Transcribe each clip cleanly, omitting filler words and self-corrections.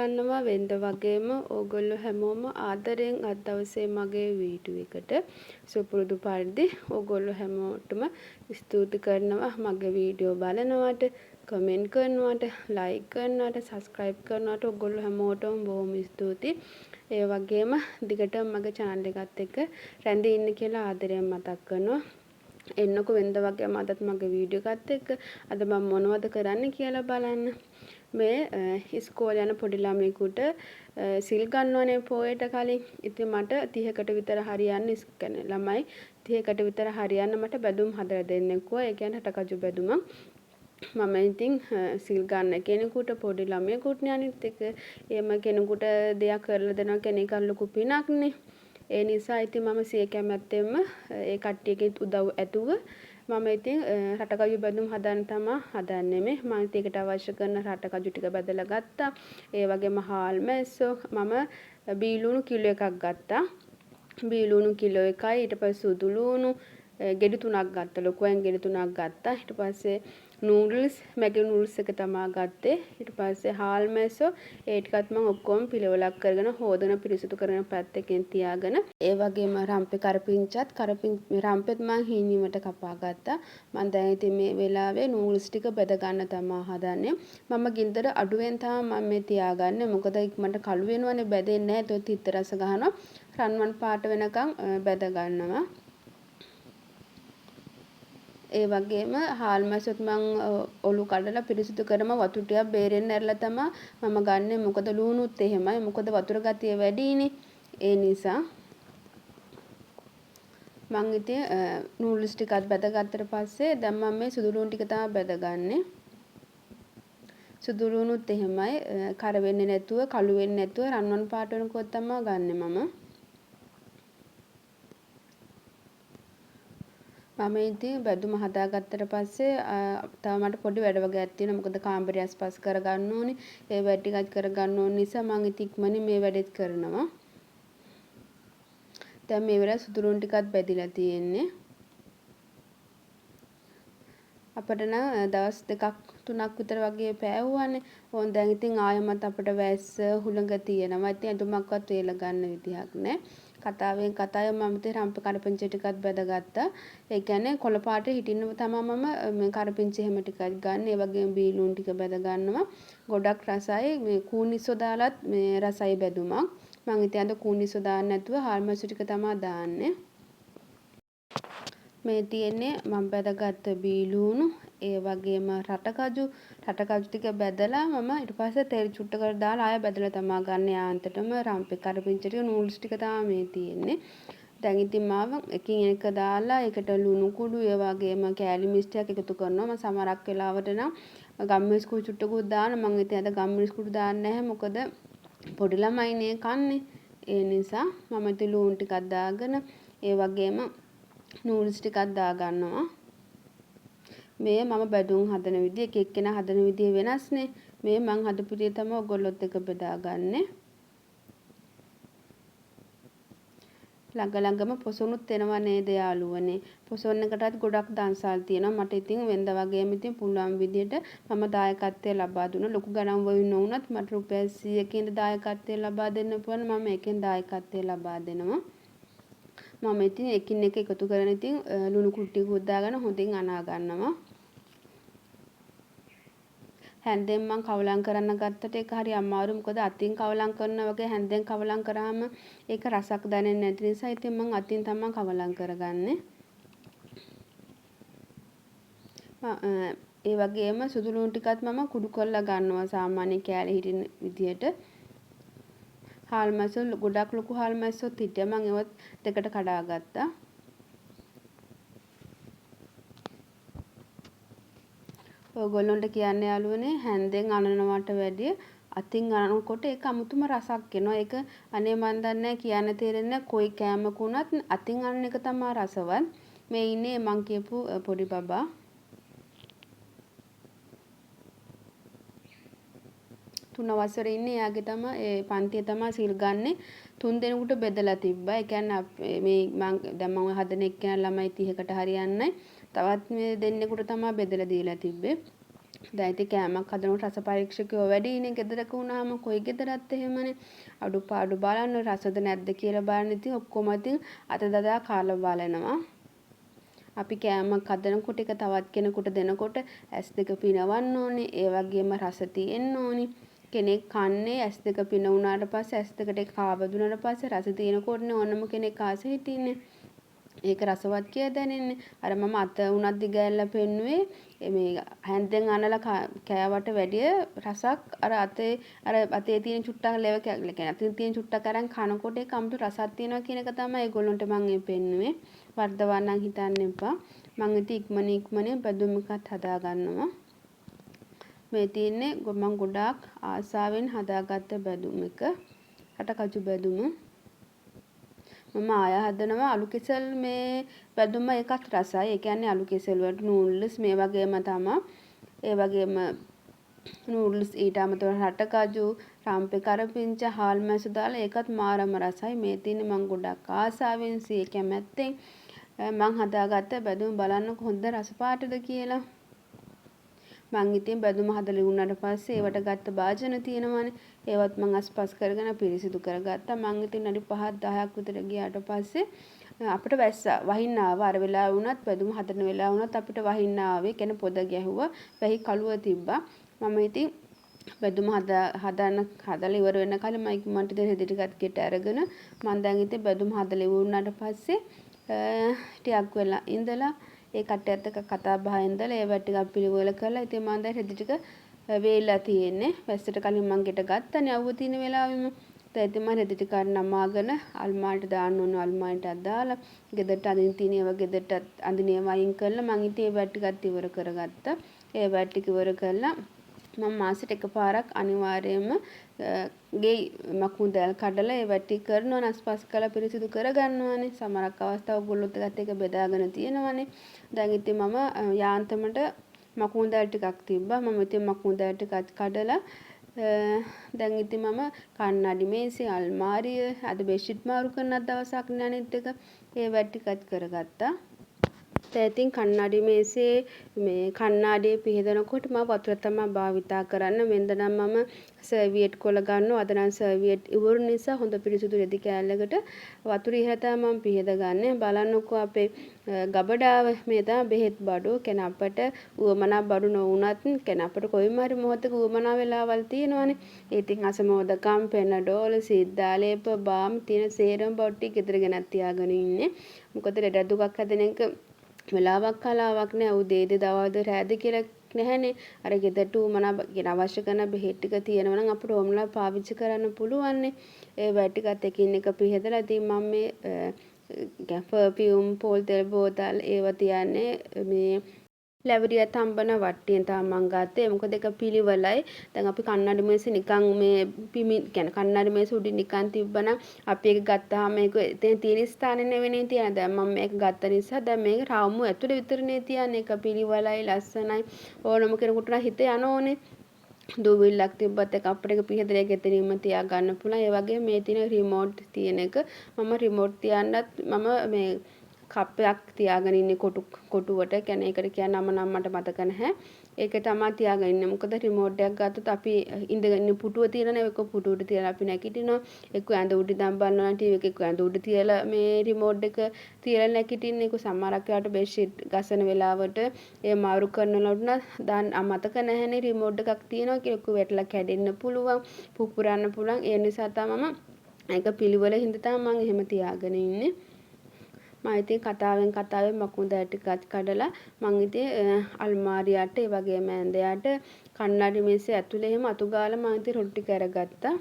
ගන්නවා වෙනද වගේම ඕගොල්ලෝ හැමෝම ආදරෙන් අද දවසේ මගේ වීඩියෝ එකට සුපුරුදු පරිදි ඕගොල්ලෝ හැමෝටම ස්තුති කරනවා මගේ වීඩියෝ බලනවට කමෙන්ට් කරනවට ලයික් කරනවට සබ්ස්ක්‍රයිබ් කරනවට ඕගොල්ලෝ හැමෝටම බොහොම ස්තුතියි. ඒ වගේම දිගටම මගේ channel එකත් එක්ක රැඳී ඉන්න කියලා ආදරයෙන් මතක් කරනවා. එන්නකො වෙනද වගේම අදත් මගේ වීඩියෝ එකත් එක්ක අද මම මොනවද කරන්න කියලා බලන්න. මේ ඉස්කෝලේ යන පොඩි ළමයෙකුට සිල් ගන්නවනේ පොයට කලින්. ඉතින් මට 30කට විතර හරියන්න ළමයි 30කට විතර හරියන්න මට බැදුම් හදලා දෙන්නෙක්ව. ඒ කියන්නේ හටකජු බැදුමක්. මම ඉතින් සිල් ගන්න කෙනෙකුට පොඩි ළමයෙකුට නේ අනිත් එක එහෙම කෙනෙකුට දෙයක් කරලා දෙනවා කෙනෙක් ලොකු පිනක්නේ. ඒ නිසා ඉතින් මම සිය කැමැත්තෙන්ම ඒ කට්ටියගේ උදව් ඇතුව මම ඉතින් රටකජු බැඳුම් හදන්න තමයි හදන්නේ මේ. මම ඒකට අවශ්‍ය කරන රටකජු ටික බදලා ගත්තා. ඒ වගේම හාල් මැස්සෝ මම බීලුණු කිලෝ එකක් ගත්තා. බීලුණු කිලෝ එකයි ඊට පස්සේ සුදු ලුණු ගෙඩි 3ක් ගත්තා. ලොකුවෙන් ගෙඩි 3ක් ගත්තා. ඊට පස්සේ නූඩල්ස් මැගි නූඩල්ස් එක තමයි ගත්තේ. ඊට පස්සේ හාල් මැස්සෝ ඒ ටිකත් මම ඔක්කොම පිළිවෙලක් කරගෙන හොදන පිරිසිදු කරගෙන පැත්තකින් තියාගෙන ඒ වගේම රම්පේ කරපිංචත් රම්පෙත් මම හීනීමට කපා ගත්තා. මම දැන් ඉතින් මේ වෙලාවේ නූඩල්ස් ටික බෙද ගන්න තමයි හදන්නේ. මම ගින්දර අඩුවෙන් තමයි මම මේ තියාගන්නේ. මොකද ඉක්මනට කළු වෙනවනේ බැදෙන්නේ නැහැ. ඒත් තිත්ත රස ගහනවා. රන්වන් පාට වෙනකන් බෙද ගන්නවා. ඒ වගේම හාල් මැස්සොත් මං ඔලු කඩලා පිරිසිදු කරම වතුර ටිකක් බේරෙන්න ඇරලා තමයි මම ගන්නෙ. මොකද ලුණුත් එහෙමයි. මොකද වතුර ගතිය වැඩිනේ. ඒ නිසා මං ඉතින් නූඩල්ස් ටිකත් බැදගත්තට පස්සේ දැන් මම මේ සුදු ලුණු ටික තමයි බැදගන්නේ. සුදු ලුණුත් එහෙමයි. කර වෙන්නේ නැතුව, කළු වෙන්නේ නැතුව රන්වන් පාට වෙනකොට තමයි ගන්නෙ මම. මම ඉතින් බැදුම හදාගත්තට පස්සේ තව මට පොඩි වැඩ වගේක් තියෙනවා. මොකද කාමරය අස්පස් කරගන්න ඕනේ. ඒ වැඩ ටිකත් කරගන්න ඕන නිසා මම ඉතින් ඉක්මනින් මේ වැඩෙත් කරනවා. දැන් මේ වෙලාවේ සුදු ලුණු ටිකත් බැදිලා තියෙන්නේ. අපිට නම් දවස් 2ක් 3ක් විතර වගේ පෑවුවානේ. ඕන් දැන් ඉතින් ආයෙමත් අපිට වැස්ස හුළඟ තියෙනවා. ඉතින් අඳුමක්වත් වේල ගන්න විදිහක් නැහැ. කතාවෙන් කතාවේ මම ඉතින් රම්පේ කරපිංචා ටිකත් බැදගත්තා. ඒ කියන්නේ කොළ පාට හිටින්න තමයි මම මේ කරපිංචා හැම ටිකක් ගන්න. ඒ වගේම බීලුණු ටික බැද ගන්නවා. ගොඩක් රසයි. මේ කූනිස්සෝ දාලත් මේ රසයි බැදුමක්. මම ඉතින් අද කූනිස්සෝ දාන්න නැතුව හාල් මැස්සු ටික තමයි දාන්නේ. මේ තියෙන්නේ මම බැදගත්ත බීලුණු ඒ වගේම රටකජු ටික බැදලා මම ඊට පස්සේ තෙල් චුට්ටකට දාලා ආය බැදලා තමයි ගන්න යාන්තටම රම්පේ කරපිංචා ටික නූඩල්ස් ටික තමයි මේ තියෙන්නේ. දැන් ඉතින් මම එකින් එක දාලා ඒකට ලුණු කුඩු ඒ වගේම කෑලි මිස්ටයක් එකතු කරනවා. මම සමහරක් වෙලාවට නම් ගම්මිරිස් කුඩු චුට්ටකුත් දාන මම ඉතින් අද ගම්මිරිස් කුඩු දාන්නේ නැහැ. මොකද පොඩි ළමයිනේ කන්නේ. ඒ නිසා මම ඉතින් ලුණු ටිකක් දාගෙන ඒ වගේම නූඩල්ස් ටිකක් දා ගන්නවා. මේ මම බැදුම් හදන විදිය එක එක්කෙනා හදන විදිය වෙනස්නේ. මේ මං හදපු විදිය තමයි ඔයගොල්ලොත් එක්ක බෙදාගන්නේ. ළඟම පොසොනුත් එනවා නේද යාළුවනේ. පොසොන් එකටත් ගොඩක් දන්සල් තියෙනවා. මට ඉතින් වෙනද වගේම ඉතින් පුළුවන් විදියට මම දායකත්වය ලබා දුන්නා. ලොකු ගණන් වලින් නොවුනත් මට රුපියල් 100කින් දායකත්වය ලබා දෙන්න පුළුවන්. මම ඒකෙන් දායකත්වය ලබා දෙනවා. මම ඉතින් එකින් එක එකතු කරගෙන ඉතින් ලුණු කුට්ටියකුත් දාගෙන හොඳින් අනා ගන්නවා. හැන්දෙන් මං කවලම් කරන්න ගත්තට ඒක හරි අමාරු. මොකද අතින් කවලම් කරනවා වගේ හැන්දෙන් කවලම් කරාම ඒක රසක් දැනෙන්නේ නැති නිසා ඉතින් මං අතින් තමයි කවලම් කරගන්නේ. ඒ වගේම සුදු ලුණු ටිකත් මම කුඩු කරලා ගන්නවා සාමාන්‍ය කෑලි හිටින විදියට. හාල් මැස්සෝ ගොඩක් ලොකු හාල් මැස්සොත් හිටියා. මම ඒවත් දෙකට කඩා ගත්තා. ඔයගොල්ලන්ට කියන්න යාළුවනේ හැන්දෙන් අනනවට වැඩිය අතින් අනනකොට ඒක අමුතුම රසක් එනවා. ඒක අනේ මන් දන්නේ කියන්න තේරෙන්නේ කොයි කෑමක වුණත් අතින් අනන එක තමයි රසවත්. මේ ඉන්නේ මං කියපු පොඩි බබා. තුන වසරේ ඉන්නේ. එයාගේ තමයි ඒ පන්තිය තමයි සිල් ගන්නෙ. 3 දෙනෙකුට බෙදලා තිබ්බා. ඒ කියන්නේ මේ දැන් මම හදන එක්කෙනා ළමයි 30කට හරියන්නේ. තවත් මේ දෙන්නෙකුට තමයි බෙදලා දීලා තිබ්බේ. දැන් ඉතින් කෑමක් හදනකොට රස පරීක්ෂකයෝ වැඩිනේ ගෙදරක වුණාම කොයි ගෙදරත් එහෙමනේ. අඩුපාඩු බලන්න රසද නැද්ද කියලා බලන්න ඉතින් ඔක්කොම ඉතින් අත දදා කාලා බලනවා. අපි කෑමක් හදනකොට ඒක තවත් කෙනෙකුට දෙනකොට ඇස් දෙක පිනවන්න ඕනේ. ඒ වගේම රස තියෙන්න ඕනේ. කෙනෙක් කන්නේ ඇස් දෙක පින වුණාට පස්සේ ඇස් දෙකට ඒක කාවදුනාට පස්සේ රස තියෙනකොටනේ ඕනම කෙනෙක් ආස හිටින්නේ. ඒක රසවත් කියලා දැනෙන්නේ. අර මම අත උනත් දිගෑරලා පෙන්නුවේ මේ හැන්දෙන් අනලා කෑවට වැඩිය රසක් අර අතේ තියෙන චුට්ටක් ලෙව කියන්නේ අතේ තියෙන චුට්ටක් අරන් කනකොට ඒක 아무තු රසක් තියෙනවා කියන එක තමයි ඒගොල්ලන්ට මම මේ පෙන්නුවේ. වර්ධවන්නම් හිතන්න එපා. මම ඉතින් ඉක්මනින් බැදුම් එකත් හදා ගන්නවා. මේ තියෙන්නේ මම ගොඩාක් ආසාවෙන් හදාගත්ත බැදුම් එක. රටකජු බැදුම. මම ආය හදනවා අලු කෙසෙල් මේ බැදුම එකත් රසයි. ඒ කියන්නේ අලු කෙසෙල් වලට නූඩ්ල්ස් මේ වගේම තමයි. ඒ වගේම නූඩ්ල්ස් ඊට අමතරව රටකජු, රම්පේ කරපිංච, හාල් මැසු දාලා ඒකත් මාරම රසයි. මේ තියෙන්නේ මම ගොඩක් ආසාවෙන් සිය කැමැත්තෙන් මං හදාගත්ත බැදුම බලන්න කොහොමද රස පාටද කියලා. මං ඉතින් බැදුම හදලා වුණාට පස්සේ ඒවට ගත්ත භාජන තියෙනවානේ. ඒවත් මං අස්පස් කරගෙන පිරිසිදු කරගත්තා. මං ඉතින් අඩි 5-10ක් විතර ගියාට පස්සේ අපිට වැස්සා වහින්න ආවා. අර වෙලාව වුණත් බැදුම හදන වෙලාව වුණත් අපිට වහින්න ආවේ. කියන්නේ පොද ගැහුවා. වැහි කළුව තිබ්බා. මම ඉතින් බැදුම හදලා ඉවර වෙන කලින් මම ඉක්මනට රෙදි ටිකක් ගෙට අරගෙන මම දැන් ඉතින් බැදුම හදලා ඉවරුනාට පස්සේ ටිකක් වෙලා ඉඳලා ඒ කට්ටියත් එක්ක කතා බහ ඉඳලා ඒවා ටිකක් පිළිවෙල කරලා ඉතින් මම දැන් රෙදි ටික වේලා තියෙන්නේ. වැස්සට කලින් මම ගෙට ගත්තනේ අවුව තියෙන වෙලාවෙම. දැන් ඉතින් මම රෙදි ටික නමාගෙන අල්මාරියට දාන්න ඕන අල්මාරියට දාලා ගෙදරට අඳින්න තියෙන ඒවා ගෙදරට අඳින ඒවා අයින් කරලා මම ඉතින් ඒවා ටිකත් ඉවර කරගත්තා. ඒවා ටික ඉවර කරලා මම මාසෙට එකපාරක් අනිවාර්යයෙන්ම ගේ මකුඳල් කඩලා ඒ වැටි කරනවා නස්පස් කරලා පිරිසිදු කරගන්නවානේ. සමහරක් අවස්ථා ඔයගොල්ලොත් එකත් එක බෙදාගෙන තියෙනවානේ. දැන් ඉතින් මම යාන්තමට මකුඳල් ටිකක් තිබ්බා. මම ඉතින් මකුඳල් ටිකක් කඩලා දැන් ඉතින් මම කන්නඩි මේසේ අල්මාරිය අද බෙඩ්ෂීට් මාරු කරන දවසක් නේ අනිත් එක ඒ වැටි ටිකක් කරගත්තා. ඉතින් කන්නඩි මේසේ මේ කන්නඩියේ පිහදනකොට මම වතුර තමයි භාවිතා කරන්න. වෙනද නම් මම සර්වියට් කොල ගන්නවා. අද නම් සර්වියට් ඉවරු නිසා හොඳ පිරිසිදු රෙදි කෑල්ලකට වතුර ඉහළ තමයි මම පිහදගන්නේ. බලන්නකෝ අපේ ගබඩාව මේ තමයි බෙහෙත් බඩු. කියන්නේ අපට උවමනා බඩු නොවුනත් කියන්නේ අපට කොයිම හරි මොහොතක උවමනා වෙලාවල් තියෙනවානේ. ඉතින් අසමෝදකම්, පෙනඩෝල්, සිද්ධාලේප, බාම් තියෙන සේරම බොට්ටි ගෙදර ගෙනත් තියාගෙන ඉන්නේ. මොකද ලෙඩ දුකක් හැදෙන එක වෙලාවක් කලාවක් නෑ. උදේද දවල්ද රෑද කියලා නැහැනේ. අර ගෙදරට උමනා කියන අවශ්‍ය කරන බෙහෙත් ටික තියෙනවා නම් අපිට ඕමලා පාවිච්චි කරන්න පුළුවන්නේ. ඒ වැටි ටිකත් එකින් එක පිහදලා ඉතින් මම මේ පර්ෆියුම් පෝල් තෙල් බෝතල් ඒවා තියන්නේ මේ ලැබරිය තම්බන වට්ටියෙන් තමයි මං ගත්තේ. මොකද ඒක පිළිවෙලයි. දැන් අපි කන්නඩි මේස නිකන් මේ පිමි කියන්නේ කන්නඩි මේස උඩින් නිකන් තිබ්බනම් අපි ඒක ගත්තාම මේක එතන තියෙන ස්ථානේ නෙවෙයි තියන්නේ. දැන් මම මේක ගත්ත නිසා දැන් මේක රාමුව ඇතුලේ විතරනේ තියන්නේ. ඒක පිළිවෙලයි ලස්සනයි. ඕනම කෙනෙකුට නම් හිත යනෝනේ. දූවිල්ලක් තිබ්බත් එක අපිට ඒක පිහදලා ගෙතනින්ම තියා ගන්න පුළුවන්. ඒ වගේ මේ තියෙන රිමෝට් තියෙන එක මම රිමෝට් තියන්නත් මම මේ කප්පයක් තියාගෙන ඉන්නේ කොටුවට. කියන්නේ ඒකට කියන නම නම් මට මතක නැහැ. ඒක තමයි තියාගෙන ඉන්නේ. මොකද රිමෝට් එකක් ගත්තොත් අපි ඉඳගෙන පුටුව තියනනේ ඒක පුටුවට තියලා අපි නැගිටිනවා. එක්ක ඇඳ උඩ ඉඳන් බලනවා ටීවී එක එක්ක ඇඳ උඩ තියලා මේ රිමෝට් එක තියලා නැගිටින්නේ. ඒක සමහරක් වෙලාවට බෙඩ්ෂීට් ගසන වෙලාවට ඒ මාරු කරනකොට දාන්න මතක නැහැනේ රිමෝට් එකක් තියෙනවා කියලා. ඒක වැටලා කැඩෙන්න පුළුවන්, පුපුරන්න පුළුවන්. ඒ නිසා තමයි ඒක පිළිවෙල හින්දා තමයි මම එහෙම තියාගෙන ඉන්නේ. මම ඉතින් කතාවෙන් මකුඳ ටිකක් කඩලා මම ඉතින් අල්මාරියට ඒ වගේම ඇඳයට කන්නඩි මේසේ ඇතුලේ එහෙම අතු ගාලා මම ඉතින් රොටි ටික අරගත්තා.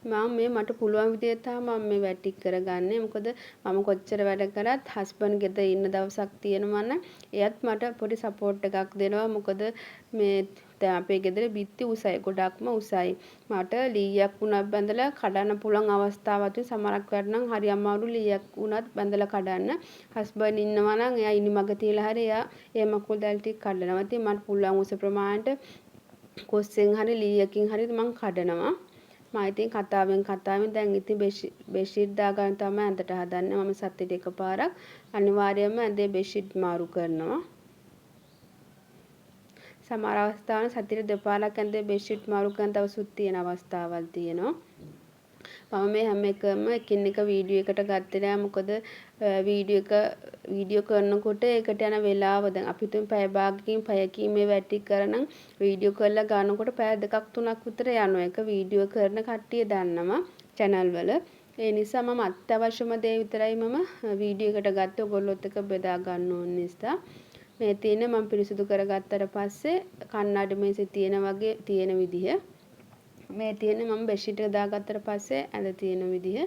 මම මට පුළුවන් විදිහට තමයි මම මේ වැටි කරගන්නේ. මොකද මම කොච්චර වැඩ කරත් හස්බන්ඩ් ගෙදර ඉන්න දවසක් තියෙනවා නම් එයත් මට පොඩි සපෝට් එකක් දෙනවා. මොකද මේ දැන් අපේ ගෙදර බිත්ති උසයි, ගොඩක්ම උසයි. මට ලීයක් වුණත් බැඳලා කඩන්න පුළුවන් අවස්ථාවක් සමහරක් වෙලාවට නම් හරි අමාරු ලීයක් වුණත් බැඳලා කඩන්න. හස්බන්ඩ් ඉන්නවා නම් එයා ඉනිමග තියලා හරි එයා ඒ මකුල් දැල් ටික කඩනවා. ඉතින් මට පුළුවන් උස ප්‍රමාණයට කොස්සෙන් හරි ලීයකින් හරි මම කඩනවා. මම ඉතින් කතාවෙන් දැන් ඉතින් බෙඩ්ෂීට් දාගන්න තමයි ඇඳට හදන්නේ. මම සතියට එකපාරක් අනිවාර්යයෙන්ම ඇඳේ බෙඩ්ෂීට් මාරු කරනවා. සමහර අවස්ථාවල සතියට දෙපාරක් ඇඳේ බෙඩ්ෂීට් මාරු කරන දවසුත් තියෙන අවස්ථාවල් තියෙනවා. මම මේ හැම එකම එකින් එක වීඩියෝ එකට ගත්තේ නෑ. මොකද වීඩියෝ කරනකොට ඒකට යන වෙලාව දැන් අපි තුන් පැය භාගකින් පැයකින් මේ වැටි කරනම් වීඩියෝ කරලා ගන්නකොට පැය 2ක් 3ක් විතර යනවා. ඒක වීඩියෝ කරන කට්ටිය දන්නවා channel වල. ඒ නිසා මම අත්‍යවශ්‍යම දේ විතරයි මම වීඩියෝ එකට ගත්තේ ඔයගොල්ලොත් එක්ක බෙදා ගන්න ඕන නිසා. මේ තියෙන්නේ මම පිරිසිදු කරගත්තට පස්සේ කණ්ණාඩි මේසේ තියෙන වගේ තියෙන විදිහ. මේ තියෙන්නේ මම බෙඩ්ෂීට් එක දාගත්තට පස්සේ ඇඳ තියෙන විදිහ.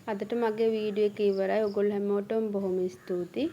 අදට මගේ වීඩියෝ එක ඉවරයි. ඔයගොල්ලෝ හැමෝටම බොහොම ස්තුතියි.